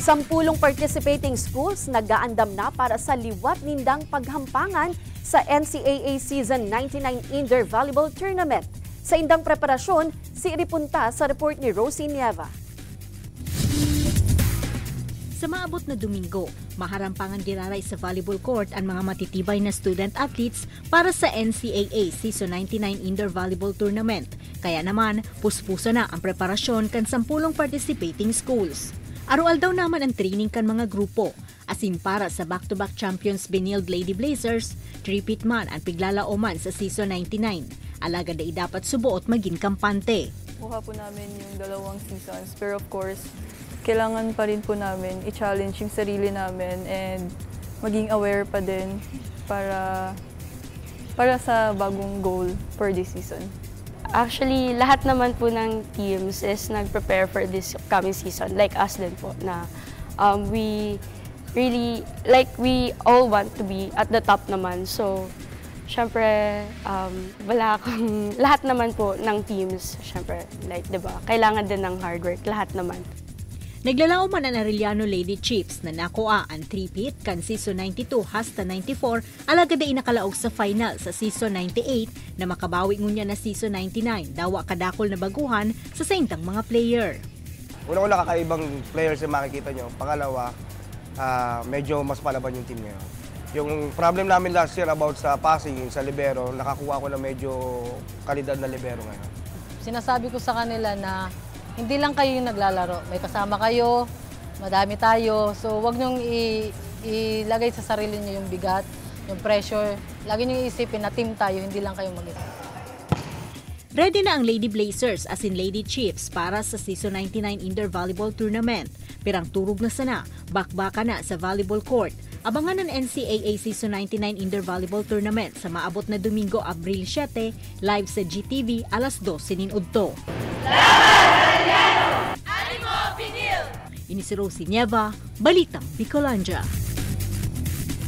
Sampulong participating schools nag-aandam na para sa liwat nindang paghampangan sa NCAA Season 99 Indoor Volleyball Tournament. Sa indang preparasyon, si Iripunta sa report ni Rosie Nieva. Sa maabot na Domingo, maharampangan diraray sa volleyball court ang mga matitibay na student athletes para sa NCAA Season 99 Indoor Volleyball Tournament. Kaya naman, puspuso na ang preparasyon kan sampulong participating schools. Arual daw naman ang training kan mga grupo, asin para sa back-to-back champions Benilde Lady Blazers, tripit man ang piglalauman sa Season 99. Alagad ay dapat subuot maging kampante. Kuha po namin yung dalawang seasons, pero of course, kailangan pa rin po namin i-challenge yung sarili namin and maging aware pa din para sa bagong goal for this season. Actually, lahat naman po ng teams is nag-prepare for this coming season, like us din po, na we all want to be at the top naman. So, syempre, lahat naman po ng teams, syempre, like, diba, kailangan din ng hard work, lahat naman. Naglalao man ang Arellano Lady Chiefs na nakuha ang three-peat kan Season 92 hasta 94 alagad ay nakalaog sa final sa Season 98 na makabawi ngunya na Season 99 dawa kadakol na baguhan sa saintang mga player. Una-una kakaibang players yung makikita nyo. Pangalawa, medyo mas palaban yung team ngayon. Yung problem namin last year about sa passing, sa libero, nakakuha ko na medyo kalidad na libero ngayon. Sinasabi ko sa kanila na hindi lang kayo yung naglalaro. May kasama kayo, madami tayo. So wag niyong ilagay sa sarili niyo yung bigat, yung pressure. Lagi niyong isipin na team tayo, hindi lang kayo mag-isa. Ready na ang Lady Blazers as in Lady Chiefs para sa Season 99 Indoor Volleyball Tournament. Pirang turog na sana, bakbaka na sa volleyball court. Abangan ng NCAA Season 99 Indoor Volleyball Tournament sa maabot na Domingo, Abril 7, live sa GTV alas 12 ninudto. Ini si Rosie Nieva, Balitang Bicolandia.